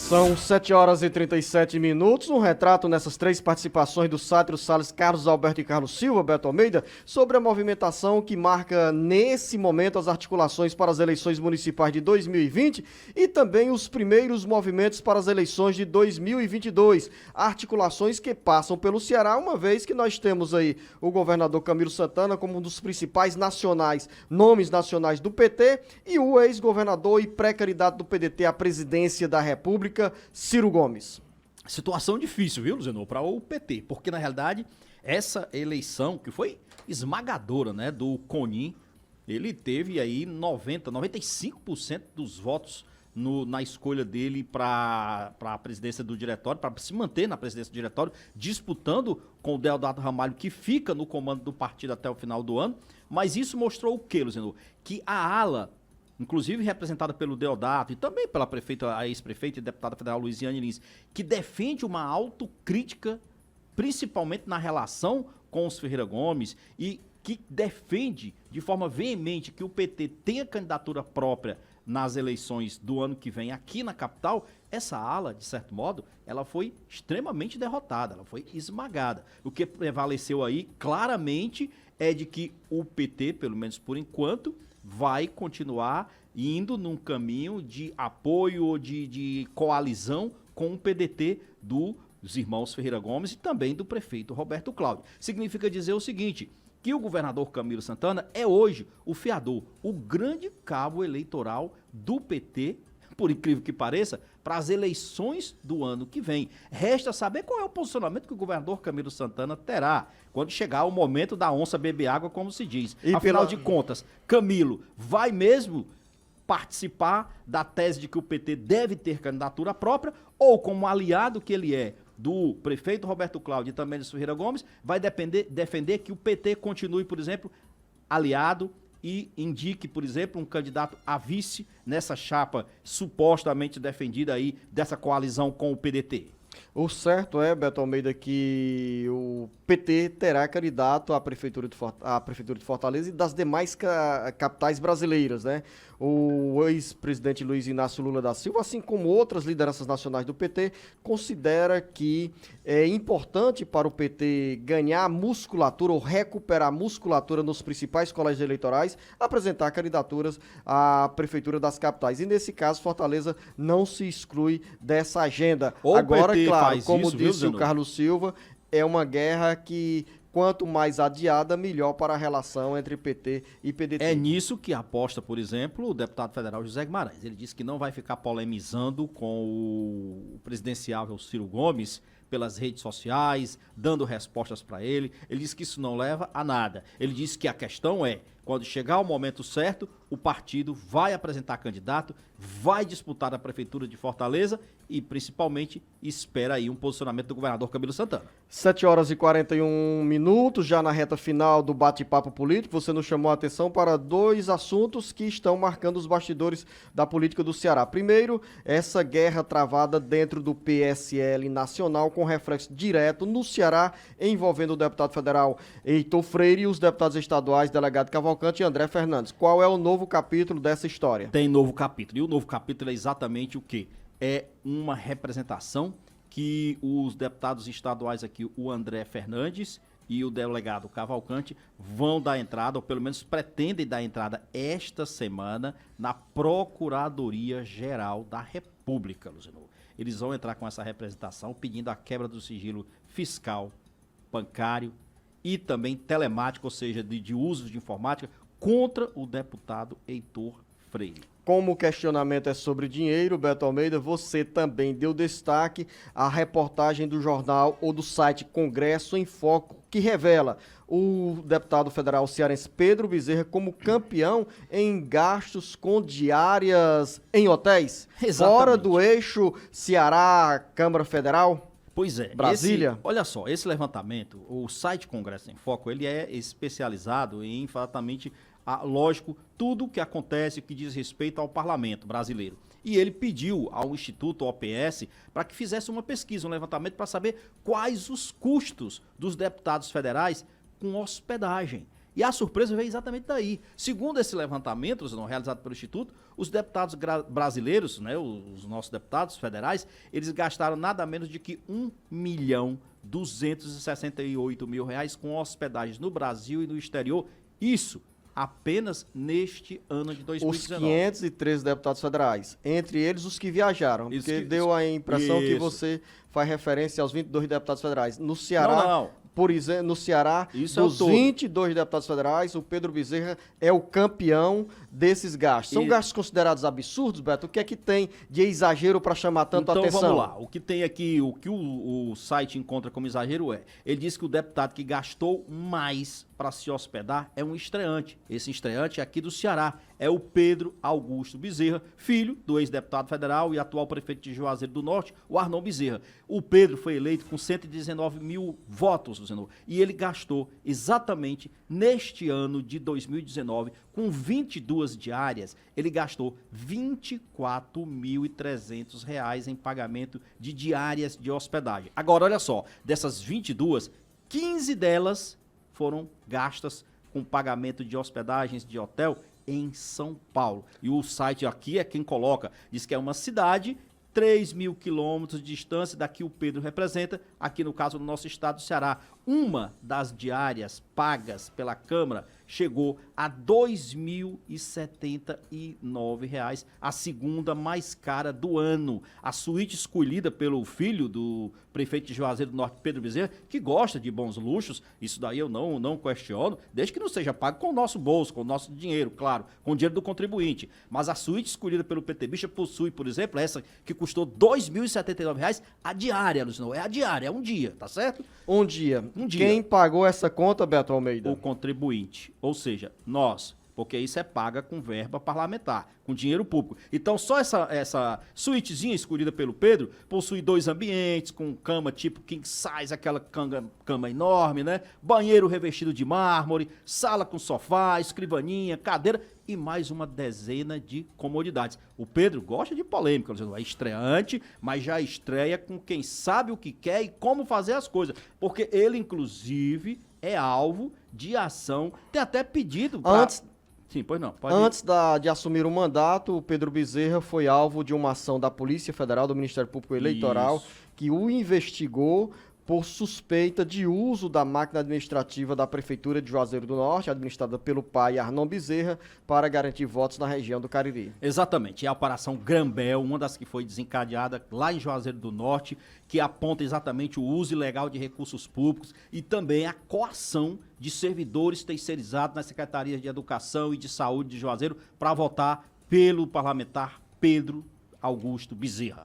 São 7 horas e 37 minutos, um retrato nessas três participações do Sátiro Salles, Carlos Alberto e Carlos Silva, Beto Almeida, sobre a movimentação que marca nesse momento as articulações para as eleições municipais de 2020 e também os primeiros movimentos para as eleições de 2022. Articulações que passam pelo Ceará, uma vez que nós temos aí o governador Camilo Santana como um dos principais nomes nacionais do PT e o ex-governador e pré-candidato do PDT à presidência da República, Ciro Gomes. Situação difícil, viu, Luciano, para o PT, porque na realidade essa eleição que foi esmagadora, né, do Conin, ele teve aí 95% dos votos na escolha dele para a presidência do diretório, para se manter na presidência do diretório, disputando com o Deodato Ramalho, que fica no comando do partido até o final do ano. Mas isso mostrou o quê, Luciano? Que a ala, inclusive representada pelo Deodato e também pela prefeita, a ex-prefeita e deputada federal Luiziane Lins, que defende uma autocrítica, principalmente na relação com os Ferreira Gomes, e que defende de forma veemente que o PT tenha candidatura própria nas eleições do ano que vem aqui na capital. Essa ala, de certo modo, ela foi extremamente derrotada, ela foi esmagada. O que prevaleceu aí, claramente, é de que o PT, pelo menos por enquanto, vai continuar indo num caminho de apoio, de coalizão com o PDT dos irmãos Ferreira Gomes e também do prefeito Roberto Cláudio. Significa dizer o seguinte, que o governador Camilo Santana é hoje o fiador, o grande cabo eleitoral do PT, por incrível que pareça, para as eleições do ano que vem. Resta saber qual é o posicionamento que o governador Camilo Santana terá quando chegar o momento da onça beber água, como se diz. E afinal de contas, Camilo vai mesmo participar da tese de que o PT deve ter candidatura própria, ou como aliado que ele é do prefeito Roberto Cláudio e também de Ferreira Gomes, vai defender que o PT continue, por exemplo, aliado e indique, por exemplo, um candidato a vice nessa chapa supostamente defendida aí dessa coalizão com o PDT? O certo é, Beto Almeida, que o PT terá candidato à Prefeitura de Fortaleza e das demais capitais brasileiras, né? O ex-presidente Luiz Inácio Lula da Silva, assim como outras lideranças nacionais do PT, considera que é importante para o PT ganhar musculatura ou recuperar musculatura nos principais colégios eleitorais, apresentar candidaturas à Prefeitura das capitais. E nesse caso, Fortaleza não se exclui dessa agenda. Agora, claro, como disse o Carlos Silva, é uma guerra que, quanto mais adiada, melhor para a relação entre PT e PDT. É nisso que aposta, por exemplo, o deputado federal José Guimarães. Ele disse que não vai ficar polemizando com o presidenciável Ciro Gomes pelas redes sociais, dando respostas para ele. Ele disse que isso não leva a nada. Ele disse que a questão é, quando chegar o momento certo, o partido vai apresentar candidato, vai disputar a Prefeitura de Fortaleza e, principalmente, espera aí um posicionamento do governador Camilo Santana. 7 horas e 41 minutos, já na reta final do bate-papo político. Você nos chamou a atenção para dois assuntos que estão marcando os bastidores da política do Ceará. Primeiro, essa guerra travada dentro do PSL nacional, com reflexo direto no Ceará, envolvendo o deputado federal Heitor Freire e os deputados estaduais, delegado Cavalcante e André Fernandes. Qual é o novo capítulo dessa história? Tem novo capítulo. E o novo capítulo é exatamente o quê? É uma representação que os deputados estaduais aqui, o André Fernandes e o delegado Cavalcante, vão dar entrada, ou pelo menos pretendem dar entrada esta semana, na Procuradoria-Geral da República, Luciano. Eles vão entrar com essa representação pedindo a quebra do sigilo fiscal, bancário e também telemático, ou seja, de uso de informática, contra o deputado Heitor Freire. Como o questionamento é sobre dinheiro, Beto Almeida, você também deu destaque à reportagem do jornal ou do site Congresso em Foco, que revela o deputado federal cearense Pedro Bezerra como campeão em gastos com diárias em hotéis. Exatamente. Fora do eixo Ceará-Câmara Federal. Pois é. Brasília. Olha só, esse levantamento, o site Congresso em Foco, ele é especializado em exatamente, lógico, tudo o que acontece que diz respeito ao parlamento brasileiro. E ele pediu ao Instituto OPS para que fizesse uma pesquisa, um levantamento para saber quais os custos dos deputados federais com hospedagem. E a surpresa veio exatamente daí. Segundo esse levantamento realizado pelo Instituto, os deputados brasileiros, né, os nossos deputados federais, eles gastaram nada menos de que R$1.268.000 com hospedagens no Brasil e no exterior. Isso apenas neste ano de 2019. Os 513 deputados federais, entre eles os que viajaram, Isso porque que- deu a impressão que isso. você faz referência aos 22 deputados federais. No Ceará, Não. por exemplo, no Ceará, Isso é o dos todo. 22 deputados federais, o Pedro Bezerra é o campeão desses gastos. São E- gastos considerados absurdos, Beto? O que é que tem de exagero para chamar tanto Então atenção? vamos lá, o que tem aqui, o que o site encontra como exagero ele diz que o deputado que gastou mais para se hospedar é um estreante. Esse estreante é aqui do Ceará, é o Pedro Augusto Bezerra, filho do ex-deputado federal e atual prefeito de Juazeiro do Norte, o Arnon Bezerra. O Pedro foi eleito com 119 mil votos, Luciano, e ele gastou exatamente neste ano de 2019, com 22 diárias, ele gastou R$24.300 em pagamento de diárias de hospedagem. Agora, olha só, dessas 22, 15 delas foram gastas com pagamento de hospedagens de hotel em São Paulo. E o site aqui é quem coloca, diz que é uma cidade 3.000 quilômetros de distância daqui o Pedro representa, aqui no caso do nosso estado do Ceará. Uma das diárias pagas pela Câmara chegou a R$2.079, a segunda mais cara do ano. A suíte escolhida pelo filho do prefeito de Juazeiro do Norte, Pedro Bezerra, que gosta de bons luxos, isso daí eu não questiono, desde que não seja pago com o nosso bolso, com o nosso dinheiro, claro, com o dinheiro do contribuinte. Mas a suíte escolhida pelo PT Bicha possui, por exemplo, essa que custou R$2.079, a diária, Luciano, é a diária, é um dia, tá certo? Um dia. Um dia. Quem pagou essa conta, Beto Almeida? O contribuinte, ou seja, nós, porque isso é paga com verba parlamentar, com dinheiro público. Então, só essa suítezinha escolhida pelo Pedro possui 2 ambientes, com cama tipo king size, aquela cama enorme, né? Banheiro revestido de mármore, sala com sofá, escrivaninha, cadeira e mais uma dezena de comodidades. O Pedro gosta de polêmica, é estreante, mas já estreia com quem sabe o que quer e como fazer as coisas. Porque ele, inclusive, é alvo de ação, tem até pedido pra... Antes, Sim, pois não. Pode... Antes de assumir o mandato, o Pedro Bezerra foi alvo de uma ação da Polícia Federal, do Ministério Público Eleitoral, Isso. que o investigou por suspeita de uso da máquina administrativa da Prefeitura de Juazeiro do Norte, administrada pelo pai Arnon Bezerra, para garantir votos na região do Cariri. Exatamente, é a Operação Grambel, uma das que foi desencadeada lá em Juazeiro do Norte, que aponta exatamente o uso ilegal de recursos públicos e também a coação de servidores terceirizados nas secretarias de Educação e de Saúde de Juazeiro para votar pelo parlamentar Pedro Augusto Bezerra.